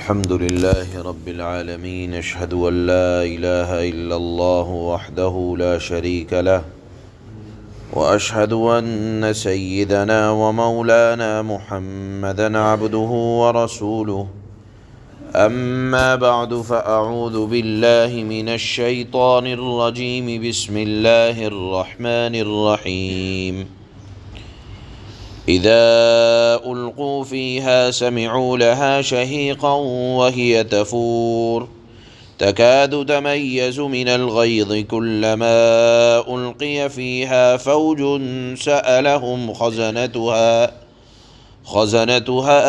الحمد لله رب العالمين، أشهد أن لا إله إلا الله وحده لا شريك له، وأشهد أن سيدنا ومولانا محمدا عبده ورسوله. أما بعد، فأعوذ بالله من الشيطان الرجيم. بسم الله الرحمن الرحيم. إذا ألقوا فيها سمعوا لها شهيقا وهي تفور تكاد تميز من الغيظ كلما ألقي فيها فوج سألهم خزنتها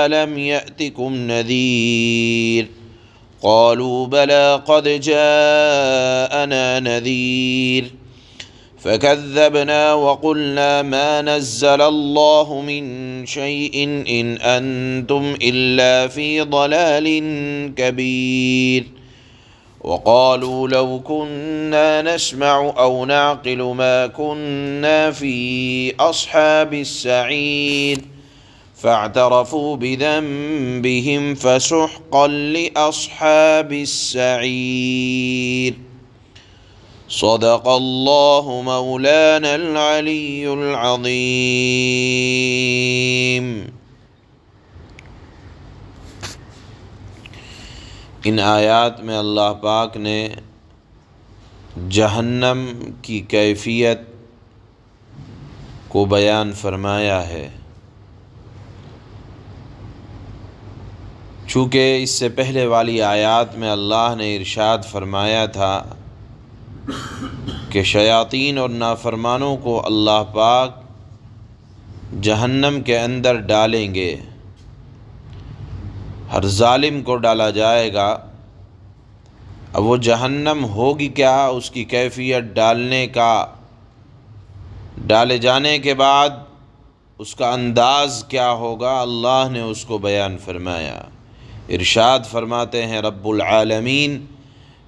ألم يأتكم نذير قالوا بلى قد جاءنا نذير فكذبنا وقلنا ما نزل الله من شيء إن أنتم إلا في ضلال كبير. وقالوا لو كنا نسمع أو نعقل ما كنا في أصحاب السعير فاعترفوا بذنبهم فسحقا لأصحاب السعير. صدق الله مولانا العلی العظیم۔ ان آیات میں اللہ پاک نے جہنم کی کیفیت کو بیان فرمایا ہے، چونکہ اس سے پہلے والی آیات میں اللہ نے ارشاد فرمایا تھا کہ شیاطین اور نافرمانوں کو اللہ پاک جہنم کے اندر ڈالیں گے، ہر ظالم کو ڈالا جائے گا۔ اب وہ جہنم ہوگی کیا، اس کی کیفیت ڈالے جانے کے بعد اس کا انداز کیا ہوگا، اللہ نے اس کو بیان فرمایا۔ ارشاد فرماتے ہیں رب العالمین: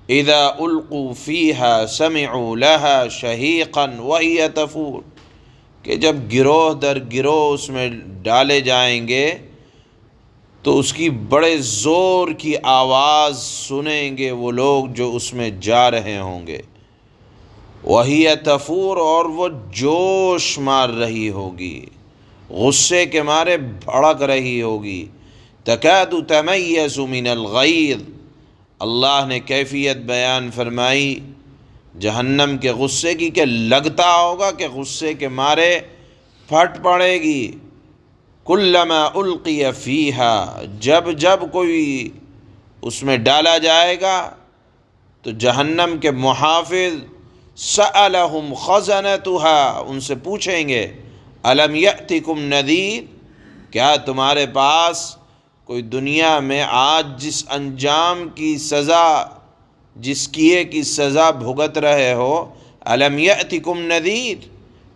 اذا القوا فیہا سمعوا لہا شہیقا وہی تفور، کہ جب گروہ در گروہ اس میں ڈالے جائیں گے تو اس کی بڑے زور کی آواز سنیں گے وہ لوگ جو اس میں جا رہے ہوں گے۔ وہی تفور، اور وہ جوش مار رہی ہوگی، غصے کے مارے بھڑک رہی ہوگی۔ تکاد تمیز من الغیظ، اللہ نے کیفیت بیان فرمائی جہنم کے غصے کی کہ لگتا ہوگا کہ غصے کے مارے پھٹ پڑے گی۔ کلما القی فیہا، جب کوئی اس میں ڈالا جائے گا تو جہنم کے محافظ سألہم خزنتہا، ان سے پوچھیں گے الم یأتکم نذیر، کیا تمہارے پاس کوئی دنیا میں آج جس انجام کی سزا، جس کیے کی سزا بھگت رہے ہو، الم یأتکم نذیر،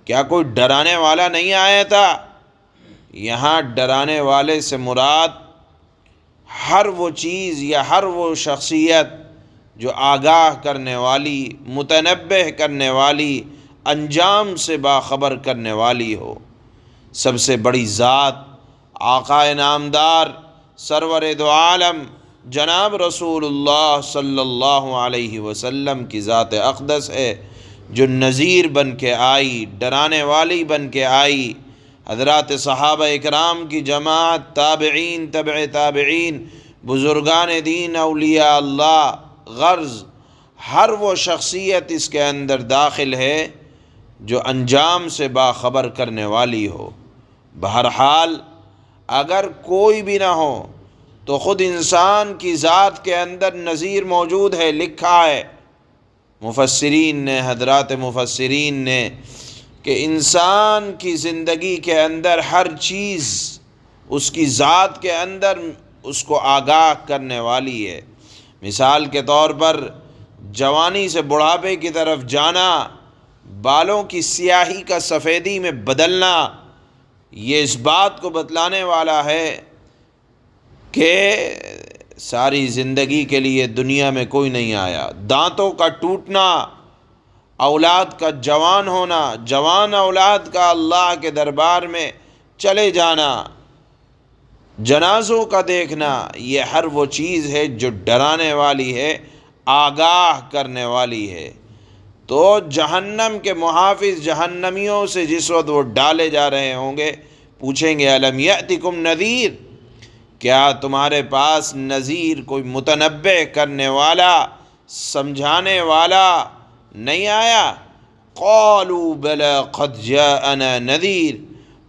کیا کوئی ڈرانے والا نہیں آیا تھا؟ یہاں ڈرانے والے سے مراد ہر وہ چیز یا ہر وہ شخصیت جو آگاہ کرنے والی، متنبہ کرنے والی، انجام سے باخبر کرنے والی ہو۔ سب سے بڑی ذات آقا نامدار سرور دو عالم جناب رسول اللہ صلی اللہ علیہ وسلم کی ذات اقدس ہے، جو نذیر بن کے آئی، ڈرانے والی بن کے آئی۔ حضرات صحابہ اکرام کی جماعت، تابعین، تبع تابعین، بزرگان دین، اولیاء اللہ، غرض ہر وہ شخصیت اس کے اندر داخل ہے جو انجام سے باخبر کرنے والی ہو۔ بہرحال اگر کوئی بھی نہ ہو تو خود انسان کی ذات کے اندر نذیر موجود ہے، لکھا ہے مفسرین نے، حضرات مفسرین نے، کہ انسان کی زندگی کے اندر ہر چیز اس کی ذات کے اندر اس کو آگاہ کرنے والی ہے۔ مثال کے طور پر جوانی سے بڑھاپے کی طرف جانا، بالوں کی سیاہی کا سفیدی میں بدلنا، یہ اس بات کو بتلانے والا ہے کہ ساری زندگی کے لیے دنیا میں کوئی نہیں آیا۔ دانتوں کا ٹوٹنا، اولاد کا جوان ہونا، جوان اولاد کا اللہ کے دربار میں چلے جانا، جنازوں کا دیکھنا یہ ہر وہ چیز ہے جو ڈرانے والی ہے، آگاہ کرنے والی ہے۔ تو جہنم کے محافظ جہنمیوں سے جس وقت وہ ڈالے جا رہے ہوں گے پوچھیں گے الم یأتکم نذیر، کیا تمہارے پاس نذیر کوئی متنبع کرنے والا، سمجھانے والا نہیں آیا؟ قالوا بلی قد جاءنا نذیر،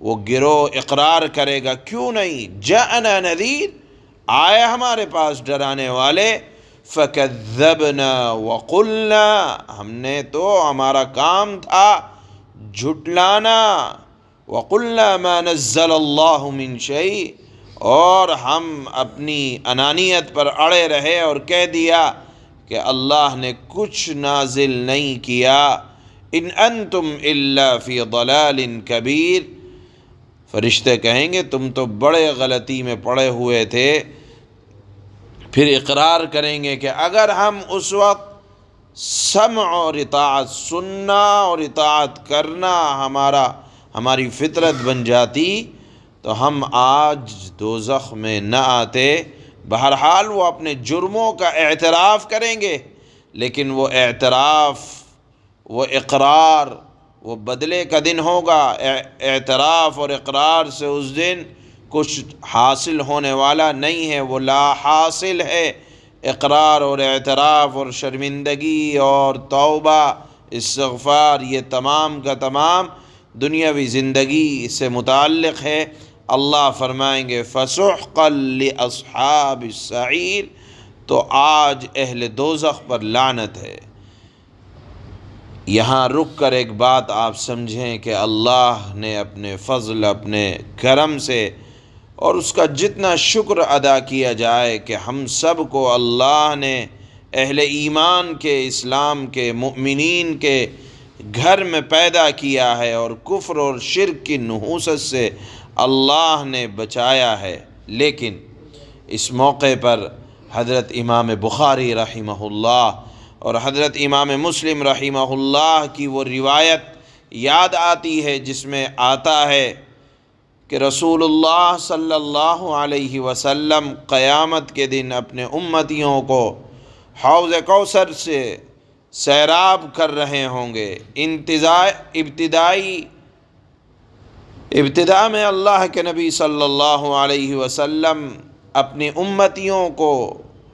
وہ گروہ اقرار کرے گا کیوں نہیں، جاءنا نذیر، آیا ہمارے پاس ڈرانے والے، فکذبنا وقلنا، ہم نے تو ہمارا کام تھا جھٹلانا، وقلنا ما نزل اللہ من شیء، اور ہم اپنی انانیت پر اڑے رہے اور کہہ دیا کہ اللہ نے کچھ نازل نہیں کیا، ان انتم الا فی ضلال کبیر، فرشتے کہیں گے تم تو بڑے غلطی میں پڑے ہوئے تھے۔ پھر اقرار کریں گے کہ اگر ہم اس وقت سمع اور اطاعت، سننا اور اطاعت کرنا ہماری فطرت بن جاتی تو ہم آج دوزخ میں نہ آتے۔ بہرحال وہ اپنے جرموں کا اعتراف کریں گے، لیکن وہ اعتراف، وہ اقرار، وہ بدلے کا دن ہوگا۔ اعتراف اور اقرار سے اس دن کچھ حاصل ہونے والا نہیں ہے، وہ لا حاصل ہے۔ اقرار اور اعتراف اور شرمندگی اور توبہ، استغفار، یہ تمام کا تمام دنیاوی زندگی سے متعلق ہے۔ اللہ فرمائیں گے فسحقا لاصحاب السعیر، تو آج اہل دوزخ پر لعنت ہے۔ یہاں رک کر ایک بات آپ سمجھیں کہ اللہ نے اپنے فضل، اپنے کرم سے، اور اس کا جتنا شکر ادا کیا جائے کہ ہم سب کو اللہ نے اہل ایمان کے، اسلام کے، مؤمنین کے گھر میں پیدا کیا ہے اور کفر اور شرک کی نحوست سے اللہ نے بچایا ہے۔ لیکن اس موقع پر حضرت امام بخاری رحمہ اللہ اور حضرت امام مسلم رحمہ اللہ کی وہ روایت یاد آتی ہے جس میں آتا ہے کہ رسول اللہ صلی اللہ علیہ وسلم قیامت کے دن اپنے امتیوں کو حوض کوثر سے سیراب کر رہے ہوں گے۔ ابتدا میں اللہ کے نبی صلی اللہ علیہ وسلم اپنی امتیوں کو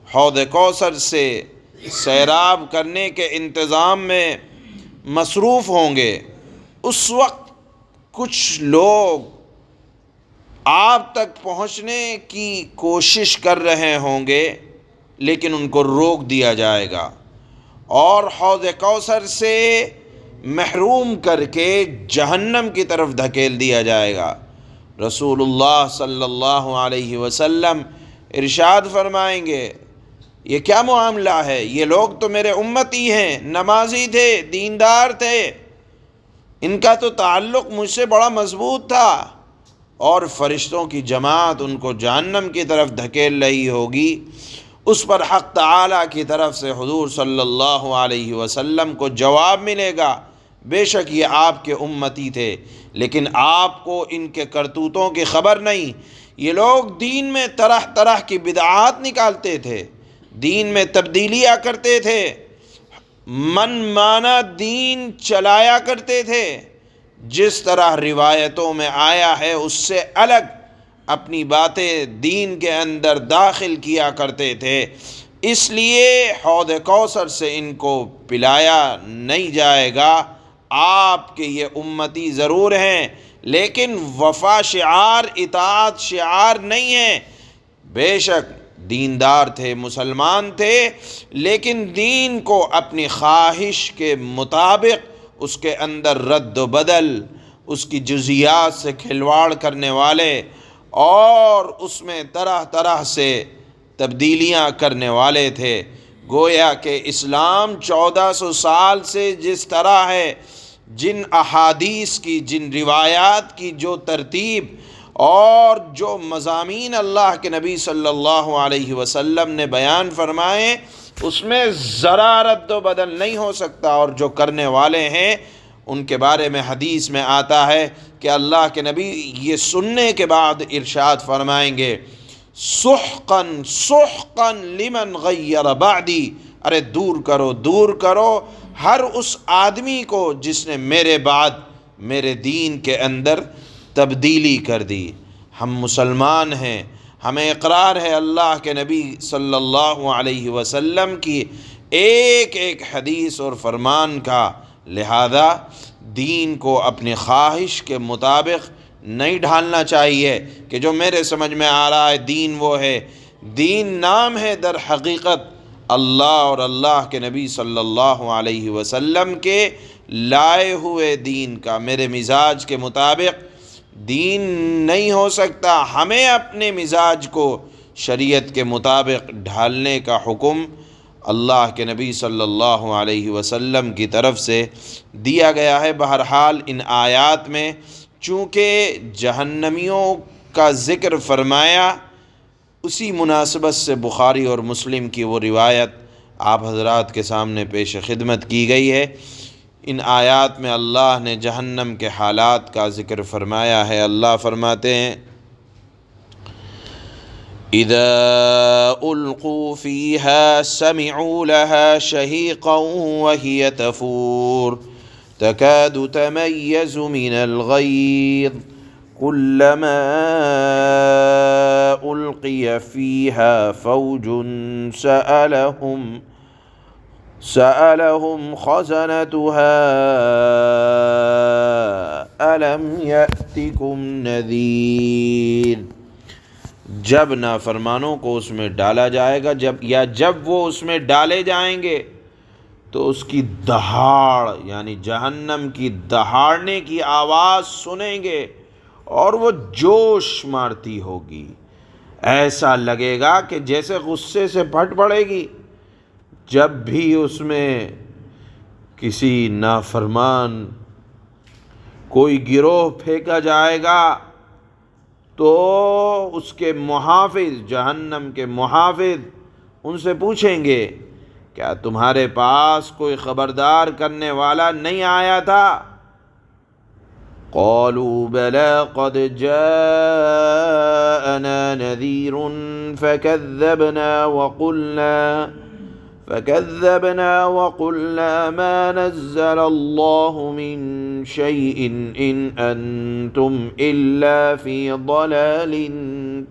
حوض کوثر سے سیراب کرنے کے انتظام میں مصروف ہوں گے۔ اس وقت کچھ لوگ آپ تک پہنچنے کی کوشش کر رہے ہوں گے لیکن ان کو روک دیا جائے گا اور حوض کوثر سے محروم کر کے جہنم کی طرف دھکیل دیا جائے گا۔ رسول اللہ صلی اللہ علیہ وسلم ارشاد فرمائیں گے یہ کیا معاملہ ہے؟ یہ لوگ تو میرے امتی ہیں، نمازی تھے، دیندار تھے، ان کا تو تعلق مجھ سے بڑا مضبوط تھا، اور فرشتوں کی جماعت ان کو جہنم کی طرف دھکیل رہی ہوگی۔ اس پر حق تعالیٰ کی طرف سے حضور صلی اللہ علیہ وسلم کو جواب ملے گا بے شک یہ آپ کے امتی تھے، لیکن آپ کو ان کے کرتوتوں کی خبر نہیں۔ یہ لوگ دین میں طرح طرح کی بدعات نکالتے تھے، دین میں تبدیلیاں کرتے تھے، من مانا دین چلایا کرتے تھے، جس طرح روایتوں میں آیا ہے اس سے الگ اپنی باتیں دین کے اندر داخل کیا کرتے تھے۔ اس لیے حوض کوثر سے ان کو پلایا نہیں جائے گا۔ آپ کے یہ امتی ضرور ہیں لیکن وفا شعار، اطاعت شعار نہیں ہے۔ بے شک دیندار تھے، مسلمان تھے، لیکن دین کو اپنی خواہش کے مطابق اس کے اندر رد و بدل، اس کی جزیات سے کھلواڑ کرنے والے اور اس میں طرح طرح سے تبدیلیاں کرنے والے تھے۔ گویا کہ اسلام 1400 سال سے جس طرح ہے، جن احادیث کی، جن روایات کی جو ترتیب اور جو مضامین اللہ کے نبی صلی اللہ علیہ وسلم نے بیان فرمائے، اس میں ذرا رد و بدل نہیں ہو سکتا، اور جو کرنے والے ہیں ان کے بارے میں حدیث میں آتا ہے کہ اللہ کے نبی یہ سننے کے بعد ارشاد فرمائیں گے سحقاً سحقاً لمن غیر بعدی، ارے دور کرو دور کرو ہر اس آدمی کو جس نے میرے بعد میرے دین کے اندر تبدیلی کر دی۔ ہم مسلمان ہیں، ہمیں اقرار ہے اللہ کے نبی صلی اللہ علیہ وسلم کی ایک ایک حدیث اور فرمان کا، لہذا دین کو اپنی خواہش کے مطابق نہیں ڈھالنا چاہیے کہ جو میرے سمجھ میں آ رہا ہے دین وہ ہے۔ دین نام ہے، در حقیقت اللہ اور اللہ کے نبی صلی اللہ علیہ وسلم کے لائے ہوئے دین کا میرے مزاج کے مطابق دین نہیں ہو سکتا۔ ہمیں اپنے مزاج کو شریعت کے مطابق ڈھالنے کا حکم اللہ کے نبی صلی اللہ علیہ وسلم کی طرف سے دیا گیا ہے۔ بہرحال ان آیات میں چونکہ جہنمیوں کا ذکر فرمایا، اسی مناسبت سے بخاری اور مسلم کی وہ روایت آپ حضرات کے سامنے پیش خدمت کی گئی ہے۔ ان آیات میں اللہ نے جہنم کے حالات کا ذکر فرمایا ہے۔ اللہ فرماتے ہیں اذا القوا فيها سمعوا لها شهيقا وهي تفور تكاد تميز من الغيظ كلما ألقي فيها فوج سألهم خزنتها ألم يأتكم نذير۔ جب نافرمانوں کو اس میں ڈالا جائے گا، جب وہ اس میں ڈالے جائیں گے تو اس کی دہاڑ یعنی جہنم کی دہاڑنے کی آواز سنیں گے اور وہ جوش مارتی ہوگی، ایسا لگے گا کہ جیسے غصے سے پھٹ پڑے گی۔ جب بھی اس میں کسی نافرمان کوئی گروہ پھینکا جائے گا تو اس کے محافظ، جہنم کے محافظ ان سے پوچھیں گے کیا تمہارے پاس کوئی خبردار کرنے والا نہیں آیا تھا؟ قالوا بلى قد جاءنا نذير فكذبنا وقلنا ما نزل الله من شيء إن أنتم إلا في ضلال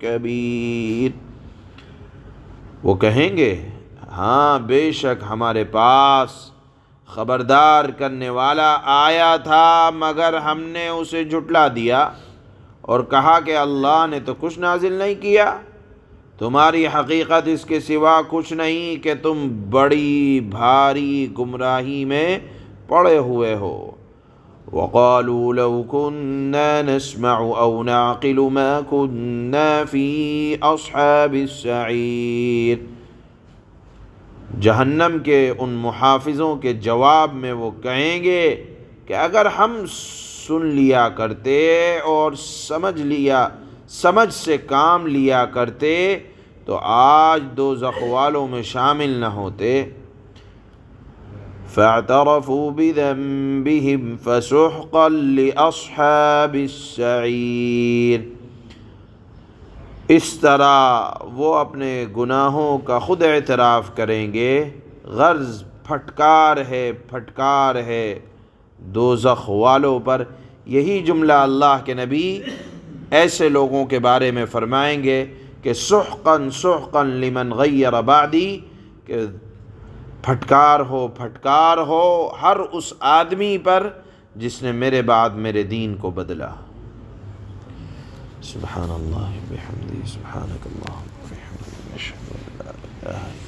كبير۔ وہ کہیں گے ہاں بے شک ہمارے پاس خبردار کرنے والا آیا تھا مگر ہم نے اسے جھٹلا دیا اور کہا کہ اللہ نے تو کچھ نازل نہیں کیا، تمہاری حقیقت اس کے سوا کچھ نہیں کہ تم بڑی بھاری گمراہی میں پڑے ہوئے ہو۔ وَقَالُوا لَوْ كُنَّا نَسْمَعُ أَوْ نَعْقِلُ مَا كُنَّا فِي أَصْحَابِ السَّعِيرِ۔ جہنم کے ان محافظوں کے جواب میں وہ کہیں گے کہ اگر ہم سن لیا کرتے اور سمجھ سے کام لیا کرتے تو آج دوزخ والوں میں شامل نہ ہوتے۔ فاعترفوا بذنبهم فسحقا لأصحاب السعیر۔ اس طرح وہ اپنے گناہوں کا خود اعتراف کریں گے، غرض پھٹکار ہے دوزخ والوں پر۔ یہی جملہ اللہ کے نبی ایسے لوگوں کے بارے میں فرمائیں گے کہ سحقاً سحقاً لمن غیر بعدی، کہ پھٹکار ہو ہر اس آدمی پر جس نے میرے بعد میرے دین کو بدلا۔ سبحان اللہ بحمدہ، سبحانک اللہم وبحمدک، اشہد ان لا الہ الا انت۔